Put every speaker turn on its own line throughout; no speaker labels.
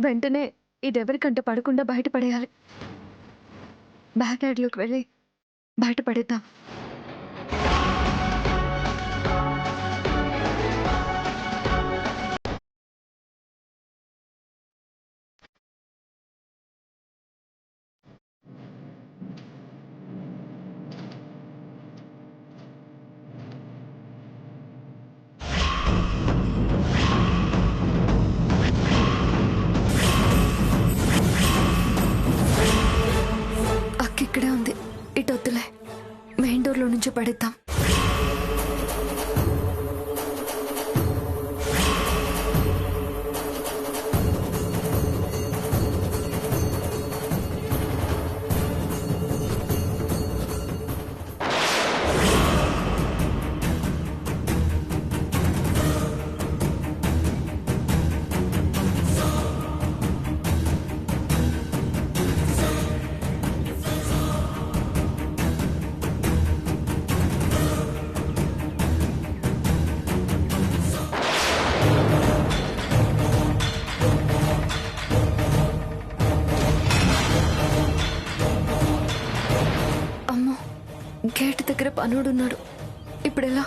వెంటనే ఇదెవరికంట పడకుండా బయటపడేయాలి. బ్యాక్ యార్డ్‌లోకి వెళ్ళి బయటపడేద్దాం. ఇక్కడే ఉంది. ఇటు వద్దులే, మెయిన్ డోర్లో నుంచి పడేద్దాం. గేట్ దగ్గర పనుడున్నాడు. ఇప్పుడెలా?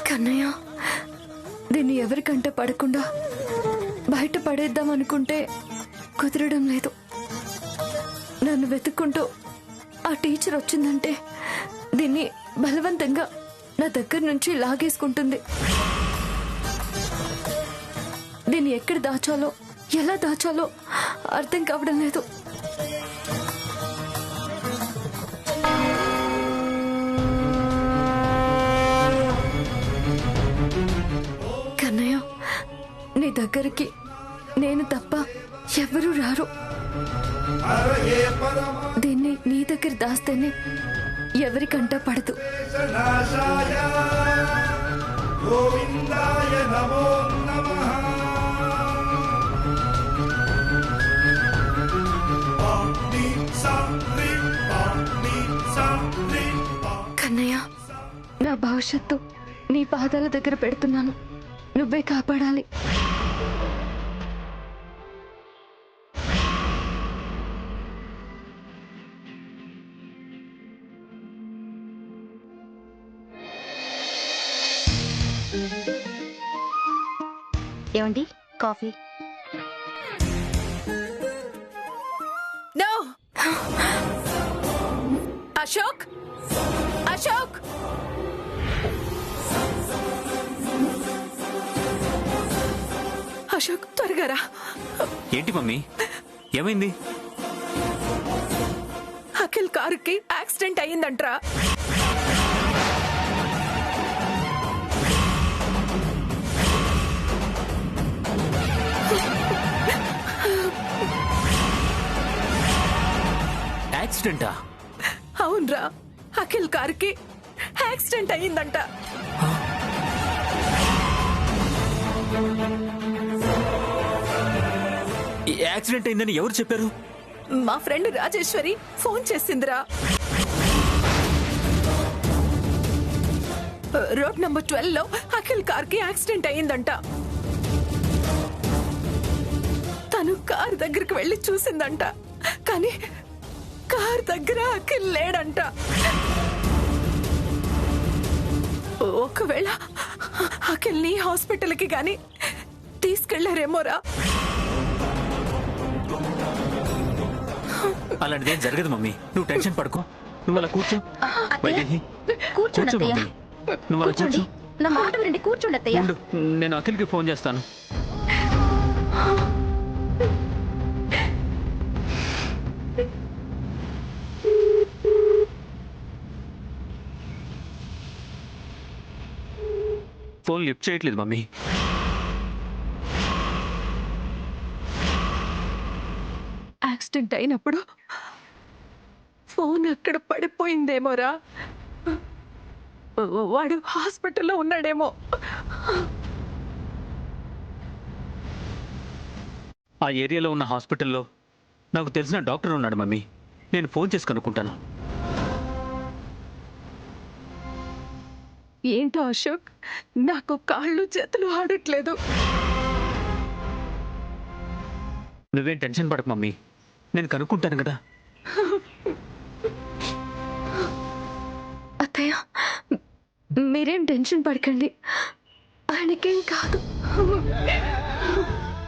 కన్నయ్య, దీన్ని ఎవరికంటే పడకుండా బయట పడేద్దాం అనుకుంటే కుదరడం లేదు. నన్ను వెతుక్కుంటూ ఆ టీచర్ వచ్చిందంటే దీన్ని బలవంతంగా నా దగ్గర నుంచి లాగేసుకుంటుంది. దీన్ని ఎక్కడ దాచాలో, ఎలా దాచాలో అర్థం కావడం లేదు. కన్నయ్య, నీ దగ్గరికి నేను తప్ప ఎవరూ రారు. దీన్ని నీ దగ్గర దాస్తేనే ఎవరికంట పడదు. కన్నయ్య, నా భవిష్యత్తు నీ పాదాల దగ్గర పెడుతున్నాను. నువ్వే కాపాడాలి.
ఏమండి, కాఫీ?
నో! అశోక్, అశోక్! అశోక్, త్వరగా రా.
ఏంటి మమ్మీ, ఏమైంది?
అఖిల్ కారుకి యాక్సిడెంట్ అయ్యిందంట్రా.
యాక్సిడెంటా?
అవునరా, అఖిల్ కారుకి యాక్సిడెంట్ అయ్యిందంట.
యాక్సిడెంట్ అయిందని ఎవరు చెప్పారు?
మా ఫ్రెండ్ రాజేశ్వరి ఫోన్ చేసిందిరా. రోడ్ నంబర్ 12 లో అఖిల్ కార్కి యాక్సిడెంట్ అయ్యిందంట. తను కార్ దగ్గరికి వెళ్లి చూసిందంట, కానీ కార్ దగ్గర అఖిల్ లేడంట. ఒకవేళ అఖిల్ని హాస్పిటల్కి గాని తీసుకెళ్లారేమోరా.
అలాంటిదేం జరగదు మమ్మీ, నువ్వు టెన్షన్ పడుకో. నువ్వు అలా కూర్చో.
కూర్చోండి అత్తయ్య.
నువ్వు అలా కూర్చో.
నా మాట వినండి, కూర్చోండి అత్తయ్య.
నేను అఖిల్కి ఫోన్ చేస్తాను. ఫోన్ లిఫ్ట్ చేయట్లేదు మమ్మీ.
యాక్సిడెంట్ అయినప్పుడు
ఫోన్ అక్కడ పడిపోయిందేమోరా. వాడు హాస్పిటల్లో ఉన్నాడేమో.
ఆ ఏరియాలో ఉన్న హాస్పిటల్లో నాకు తెలిసిన డాక్టర్ ఉన్నాడు మమ్మీ. నేను ఫోన్ చేసి కనుక్కుంటాను.
ఏంటో అశోక్, నాకు కాళ్ళు చేతులు ఆడట్లేదు.
నువ్వేం టెన్షన్ పడకు మమ్మీ, నేను కనుక్కుంటాను కదా.
అత్తయ్య, మీరేం టెన్షన్ పడకండి. ఆయనకేం కాదు,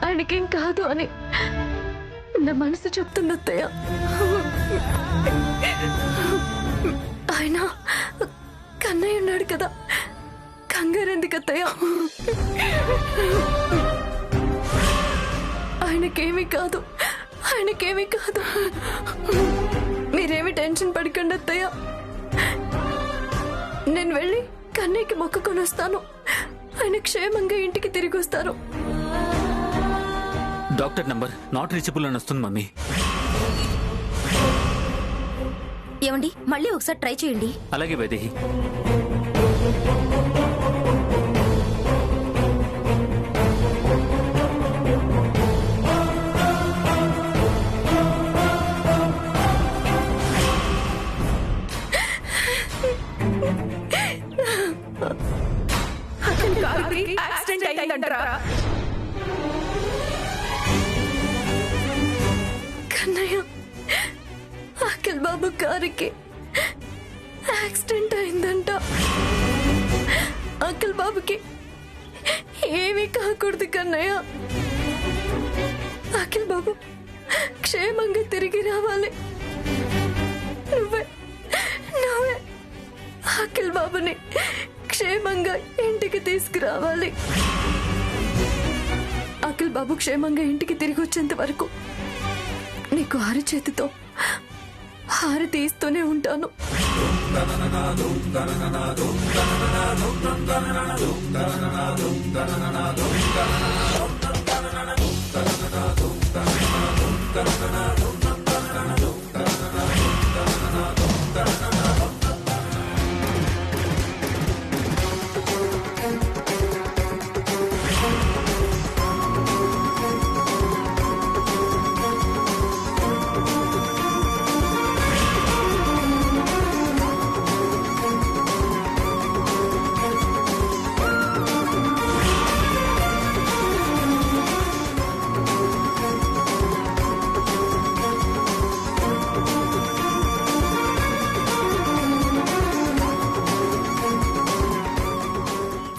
ఆయనకేం కాదు అని నా మనసు చెప్తుంది అత్తయ్య. ఆయన కన్నయ్య ఉన్నాడు కదా, కంగారెందుకు అత్తయ్య? ఆయనకేమీ కాదు, ఆయనకేమీ కాదు. మీరేమి టెన్షన్ పడకండి అత్తయ్య. నేను వెళ్ళి కన్నయ్యకి మొక్కుకొని వస్తాను. ఆయన క్షేమంగా ఇంటికి తిరిగి వస్తారు.
డాక్టర్ నంబర్ నాట్ రీచబుల్ అని వస్తుంది మమ్మీ.
ఏమండి, మళ్ళీ ఒకసారి ట్రై చేయండి.
అలాగే వైదేహి.
అఖిల్ కార్కి యాక్సిడెంట్ అయిందంటరా.
కన్నయ్య, అఖిల్ బాబు కారుకి యాక్సిడెంట్ అయిందంట. అఖిల్ బాబుకి ఏమీ కాకూడదు కన్నయ్య. అఖిల్ బాబు క్షేమంగా తిరిగి రావాలి. నువ్వే నువ్వే అఖిల్ బాబుని క్షేమంగా ఇంటికి తీసుకురావాలి. అఖిల్ బాబు క్షేమంగా ఇంటికి తిరిగి వచ్చేంత వరకు నీకు అరచేతితో హారతి ఇస్తూనే ఉంటాను.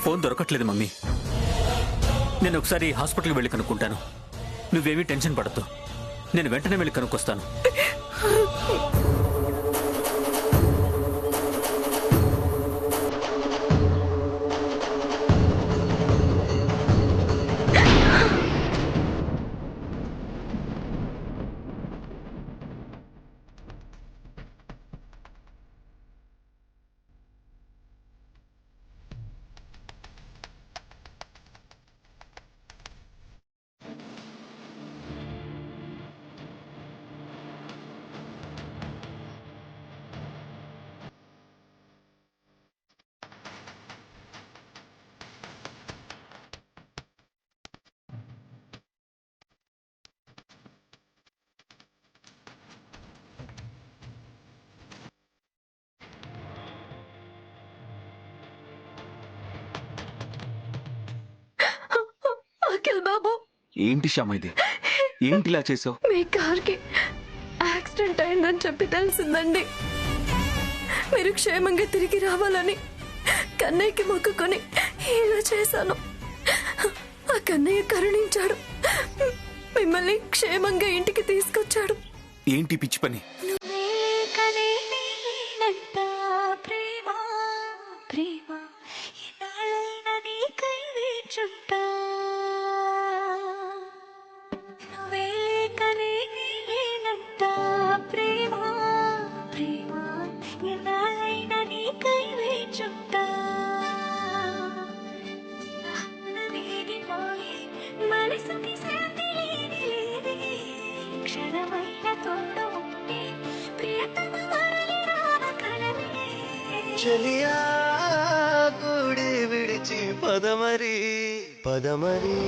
ఫోన్ దొరకట్లేదు మమ్మీ. నేను ఒకసారి హాస్పిటల్కి వెళ్ళి కనుక్కుంటాను. నువ్వేమీ టెన్షన్ పడద్దు, నేను వెంటనే వెళ్ళి కనుక్కొస్తాను. అఖిల్ బాబు,
ఏంటి శ్యామ ఇది? ఏంటి ఇలా చేసావు?
మీ కార్కి యాక్సిడెంట్ అయిందని చెప్పి తెలిసిందండి. మీరు క్షేమంగా తిరిగి రావాలని కన్నయ్యకి మొక్కుకొని ఇలా చేశాను. ఆ కన్నయ్య కరుణించాడు, మిమ్మల్ని క్షేమంగా ఇంటికి తీసుకొచ్చాడు.
ఏంటి పిచ్చి పని?
క్షణమైన తోడు ఉంటే ప్రియతమ చలియా గుడి విడిచి పదమరి పదమరి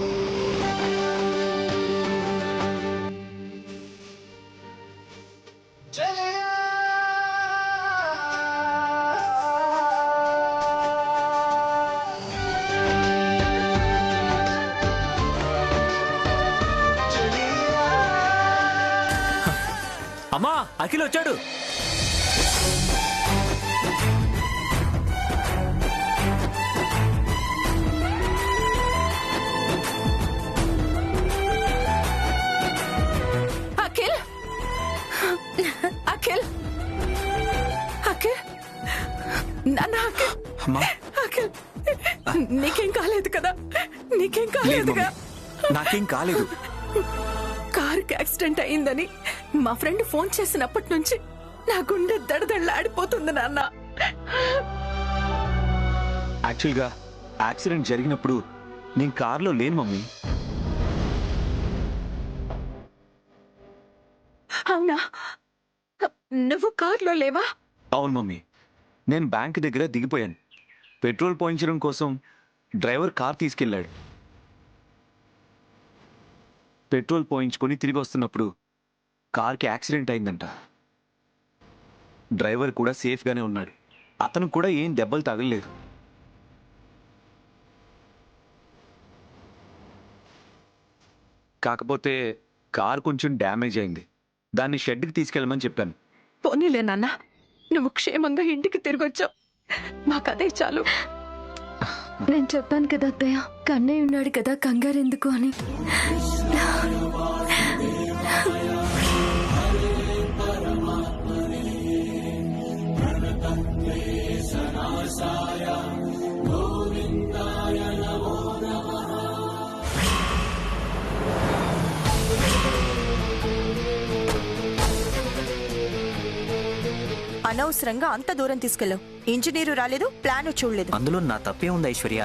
చలియా
అమ్మా అఖిల్ వచ్చాడు.
అఖిల్ అఖిల్ అఖిల్ నాన్న అఖిల్
అమ్మా
అఖిల్ నీకేం కాలేదు కదా? నీకేం
లేదు
కాలేదుగా?
మమ్మీ, నాకేం కాలేదు.
కారుకి యాక్సిడెంట్ అయిందని మా ఫ్రెండ్ ఫోన్ చేసినప్పటి నుంచి నా గుండె దడదళ్ళాడిపోతుంది నాన్న.
యాక్చువల్గా యాక్సిడెంట్ జరిగినప్పుడు నేను కార్లో లేను మమ్మీ.
అవునా? నువ్వు కారులో లేవా?
అవును మమ్మీ, నేను బ్యాంక్ దగ్గర దిగిపోయాను. పెట్రోల్ పోయించడం కోసం డ్రైవర్ కార్ తీసుకెళ్ళాడు. పెట్రోల్ పోయించుకొని తిరిగి వస్తున్నప్పుడు కార్కి యాక్సిడెంట్ అయిందంట. డ్రైవర్ కూడా సేఫ్గానే ఉన్నాడు. అతను కూడా ఏం దెబ్బలు తగలలేదు. కాకపోతే కార్ కొంచెం డ్యామేజ్ అయింది. దాన్ని షెడ్కి తీసుకెళ్ళమని చెప్పాను.
పోనీలే నాన్న, నువ్వు క్షేమంగా ఇంటికి తిరిగొచ్చావు. మాకదే చాలు.
నేను చెప్పాను కదా అత్తయ్య, కన్నయ్య ఉన్నాడు కదా, కంగారు ఎందుకు అని.
అనవసరంగా అంత దూరం తీసుకెళ్ళావు. ఇంజనీరు రాలేదు, ప్లాన్ చూడలేదు.
అందులో నా తప్పే ఉంది ఐశ్వర్య.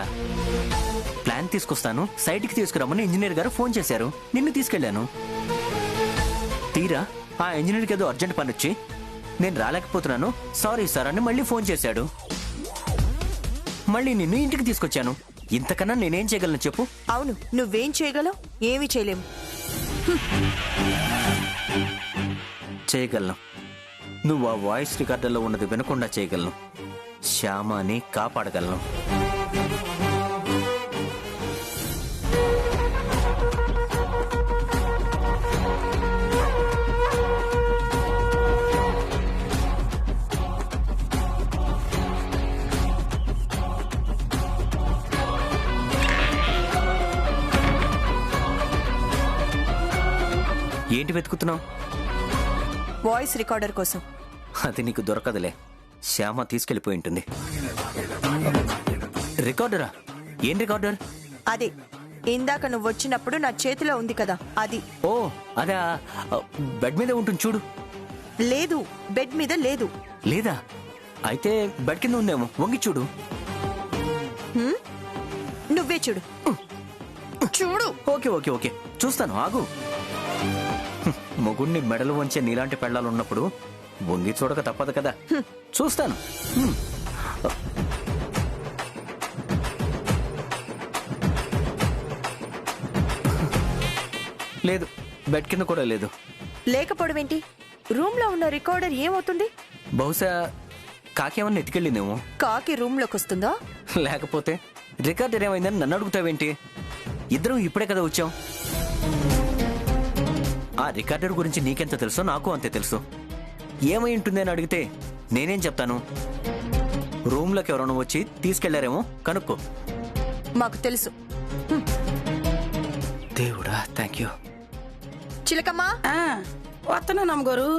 ప్లాన్ తీసుకొస్తాను, సైట్కి తీసుకురమ్మని ఇంజనీర్ గారు ఫోన్ చేశారు. నిన్ను తీసుకెళ్లాను. తీరా ఆ ఇంజనీర్కి ఏదో అర్జెంట్ పని వచ్చి నేను రాలేకపోతున్నాను, సారీ సార్ అని మళ్ళీ ఫోన్ చేశాడు. మళ్ళీ నిన్ను ఇంటికి తీసుకొచ్చాను. ఇంతకన్నా నేనేం చేయగలను చెప్పు?
అవును, నువ్వేం చేయగలవు? ఏమీ చేయలేము.
చేయగలను. నువ్వు ఆ వాయిస్ రికార్డర్లో ఉన్నది వినకుండా చేయగలను. శ్యామాని కాపాడగలను. ఏంటి వెతుకుతున్నావు?
వాయిస్ రికార్డర్ కోసం.
అది నీకు దొరకదులే, శ్యామ తీసుకెళ్లిపోయి ఉంటుంది. రికార్డరా? ఏం రికార్డర్?
అదే ఇందాక నువ్వు వచ్చినప్పుడు నా చేతిలో ఉంది కదా, అది.
ఓ అదా, బెడ్ మీద ఉంటుంది చూడు.
లేదు, బెడ్ మీద లేదు.
లేదా? అయితే బెడ్ కింద ఉందేమో, వంగి చూడు.
నువ్వే చూడు. చూడు.
ఓకే ఓకే ఓకే, చూస్తాను, ఆగు. మొగుణ్ణి మెడలు వంచే నీలాంటి పెళ్ళాలు ఉన్నప్పుడు వంగి చూడక తప్పదు కదా. చూస్తాను. లేదు, బెడ్ కింద కూడా లేదు.
లేకపోవడం ఏంటి? రూమ్ లో ఉన్న రికార్డర్ ఏమవుతుంది?
బహుశా కాకేమన్నా ఎత్తుకెళ్ళిందేమో.
కాకి రూమ్ లోకి వస్తుందా?
లేకపోతే రికార్డర్ ఏమైందని నన్ను అడుగుతావేంటి? ఇద్దరం ఇప్పుడే కదా వచ్చాం. ఆ రికార్డర్ గురించి నీకెంత తెలుసో నాకు అంతే తెలుసు. ఏమై ఉంటుంది అని అడిగితే నేనేం చెప్తాను? రూమ్లోకి ఎవరైనా వచ్చి తీసుకెళ్లారేమో, కనుక్కో.
మాకు తెలుసు.
దేవుడా, థ్యాంక్ యూ.
చిలకమ్మా,
వస్తున్నా నమ్మగారు.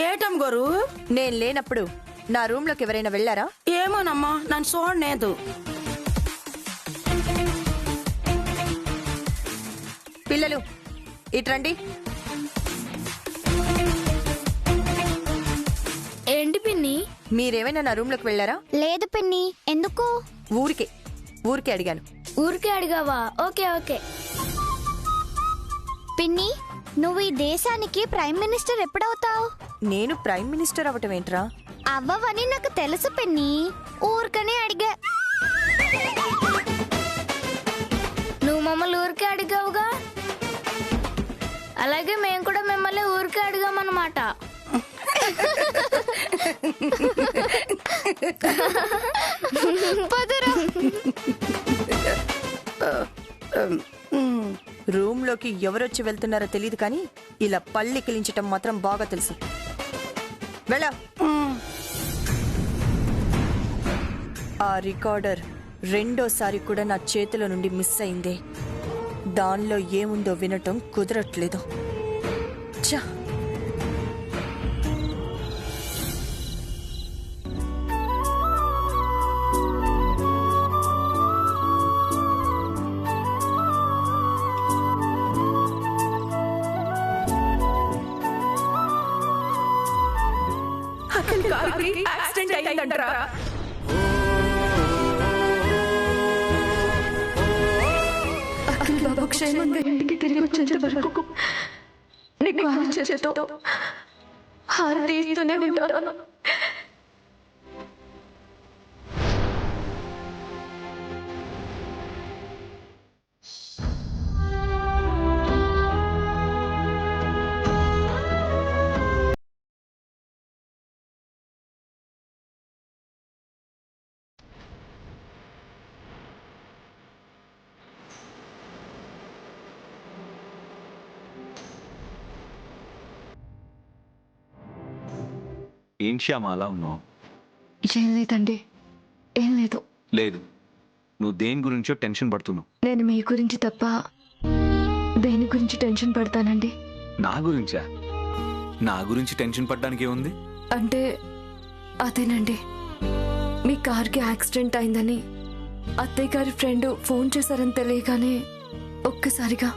ఏటమ్ గారు?
నేను లేనప్పుడు నా రూమ్ లోకి ఎవరైనా వెళ్ళారా?
ఏమోనమ్మా, నన్ను చూడలేదు.
పిల్లలు ఇట్రండి.
ఏంటి పిన్ని?
మీరేమైనా నా రూమ్ లోకి వెళ్ళారా?
లేదు పిన్ని. ఎందుకు?
ఊరికే అడిగాను.
ఊరికే అడిగావా? Okay okay. పిన్ని, నువ్వు ఈ దేశానికి ప్రైమ్ మినిస్టర్ ఎప్పుడవుతావు?
నేను ప్రైమ్ మినిస్టర్ అవటం ఏంట్రా?
అవ్వవని నాకు తెలుసు పిన్ని, ఊరికనే అడిగా. నువ్వు మమ్మల్ని ఊరికే అడిగావుగా, అలాగే మేము కూడా మిమ్మల్ని ఊరికే అడిగామన్నమాట.
రూమ్ లోకి ఎవరొచ్చి వెళ్తున్నారో తెలియదు కానీ ఇలా పళ్ళికిలించటం మాత్రం బాగా తెలుసు. వెళ్ళ. ఆ రికార్డర్ రెండోసారి కూడా నా చేతిలో నుండి మిస్ అయిందే. దానిలో ఏముందో వినటం కుదరట్లేదు. ఛా!
అఖిల్ కారుకి యాక్సిడెంట్ అయిందంటరా.
అఖిల్ బాబు క్షేమంగా ఇంటికి తిరిగి వచ్చేంత వరకు నీకు ఆలోచనతో హారతి ఇస్తూనే ఉంటాను.
ఏం శ్యామ అలా ఉన్నావు?
ఏం లేదండి, ఏం లేదు.
లేదు, నువ్వు దేని గురించో టెన్షన్ పడుతున్నావు.
నేను మీ గురించి తప్ప దేని గురించి టెన్షన్ పడతానండి.
నా గురించా? నా గురించి టెన్షన్ పడ్డానికి ఏముంది?
అంటే అదేనండి, మీ కార్కి యాక్సిడెంట్ అయిందని అత్తయ్య గారి ఫ్రెండ్ ఫోన్ చేశారని తెలియగానే ఒక్కసారిగా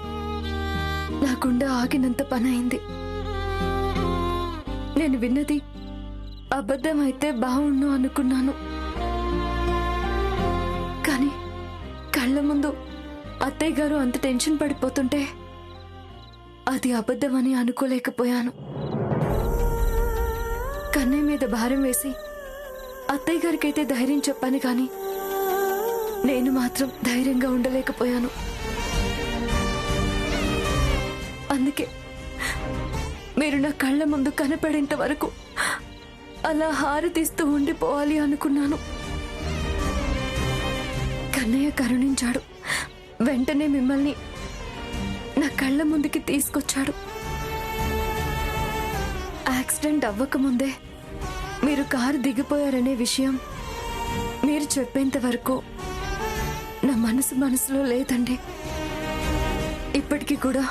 నా గుండె ఆగినంత పని అయింది. నేను విన్నది అబద్ధమైతే బాగుండు అనుకున్నాను, కానీ కళ్ళ ముందు అత్తయ్య గారు అంత టెన్షన్ పడిపోతుంటే అది అబద్ధమని అనుకోలేకపోయాను. కన్నయ్య మీద భారం వేసి అత్తయ్య గారికైతే ధైర్యం చెప్పాను, కానీ నేను మాత్రం ధైర్యంగా ఉండలేకపోయాను. అందుకే మీరు నా కళ్ళ ముందు కనపడేంత వరకు అలా హారతిస్తూ ఉండిపోవాలి అనుకున్నాను. కన్నయ్య కరుణించాడు, వెంటనే మిమ్మల్ని నా కళ్ళ ముందుకి తీసుకొచ్చాడు. యాక్సిడెంట్ అవ్వకముందే మీరు కారు దిగిపోయారనే విషయం మీరు చెప్పేంత వరకు నా మనసులో లేదండి. ఇప్పటికీ కూడా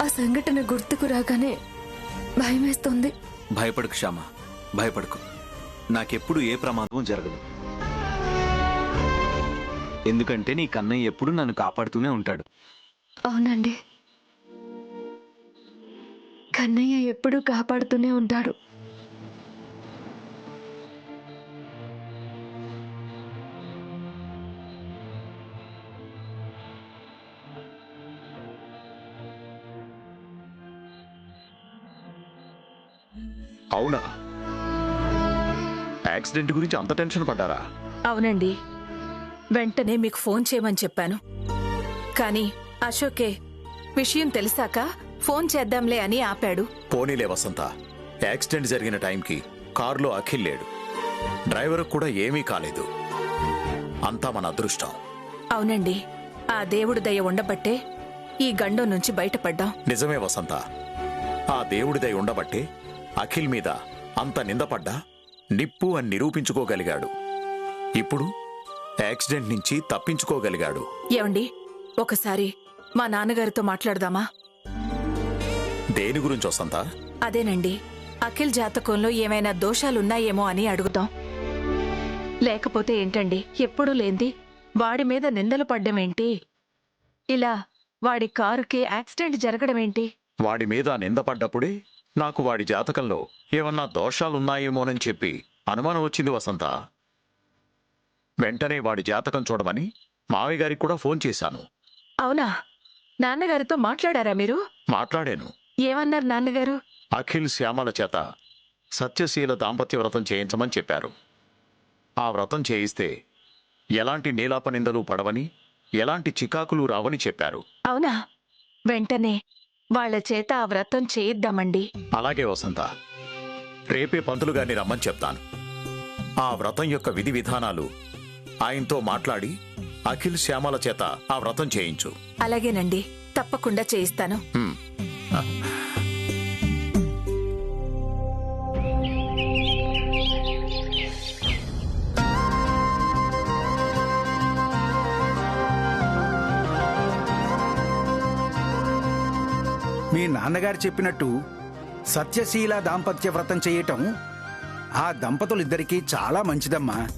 ఆ సంఘటన గుర్తుకు రాగానే భయమేస్తోంది.
భయపడకు శ్యామ, భయపడకు. నాకెప్పుడు ఏ ప్రమాదం జరగదు, ఎందుకంటే నీ కన్నయ్య ఎప్పుడు నన్ను కాపాడుతూనే ఉంటాడు.
అవునండి, కన్నయ్య ఎప్పుడూ కాపాడుతూనే ఉంటాడు.
అవునా? యాక్సిడెంట్ గురించి అంత టెన్షన్ పడ్డారా?
అవునండి, వెంటనే మీకు ఫోన్ చేయమని చెప్పాను, కానీ అశోకే విషయం తెలిసాక ఫోన్ చేద్దాంలే అని ఆపాడు.
పోనీలే వసంత, యాక్సిడెంట్ జరిగిన టైంకి కారులో అఖిల్ లేడు, డ్రైవర్ కూడా ఏమీ కాలేదు. అంతా మన అదృష్టం.
అవునండి, ఆ దేవుడి దయ ఉండబట్టే ఈ గండం నుంచి బయటపడ్డాం.
నిజమే వసంత, ఆ దేవుడి దయ ఉండబట్టే అఖిల్ మీద అంత నిందపడ్డా నిప్పు అని నిరూపించుకోగలిగాడు. ఇప్పుడు యాక్సిడెంట్ నుంచి తప్పించుకోగలిగాడు.
ఏమండి, ఒకసారి మా నాన్నగారితో మాట్లాడదామా?
దేని గురించి వసంత?
అదేనండి, అఖిల్ జాతకంలో ఏమైనా దోషాలున్నాయేమో అని అడుగుదాం. లేకపోతే ఏంటండి, ఎప్పుడూ లేంది వాడి మీద నిందలు పడ్డమేంటి? ఇలా వాడి కారుకి యాక్సిడెంట్ జరగడమేంటి?
వాడి మీద నిందపడ్డప్పుడే నాకు వాడి జాతకంలో ఏమన్నా దోషాలున్నాయేమోనని చెప్పి అనుమానం వచ్చింది వసంత. వెంటనే వాడి జాతకం చూడమని మావయ్య గారికి కూడా ఫోన్ చేశాను.
అవునా? నాన్నగారితో మాట్లాడారా మీరు?
మాట్లాడాను.
ఏమన్నారు నాన్నగారు?
అఖిల్ శ్యామల చేత సత్యశీల దాంపత్య వ్రతం చేయించమని చెప్పారు. ఆ వ్రతం చేయిస్తే ఎలాంటి నీలాపనిందలు పడవని, ఎలాంటి చికాకులు రావని చెప్పారు.
అవునా? వెంటనే వాళ్ళ చేత ఆ వ్రతం చేయిద్దామండి.
అలాగే వసంత, రేపే పంతులు గారిని రమ్మని చెప్తాను. ఆ వ్రతం యొక్క విధి విధానాలు ఆయనతో మాట్లాడి అఖిల్ శ్యామల చేత ఆ వ్రతం చేయించు.
అలాగేనండి, తప్పకుండా చేయిస్తాను.
హ్మ్.
మీ నాన్నగారు చెప్పినట్టు సత్యశీల దాంపత్య వ్రతం చేయటం ఆ దంపతులిద్దరికీ చాలా మంచిదమ్మా.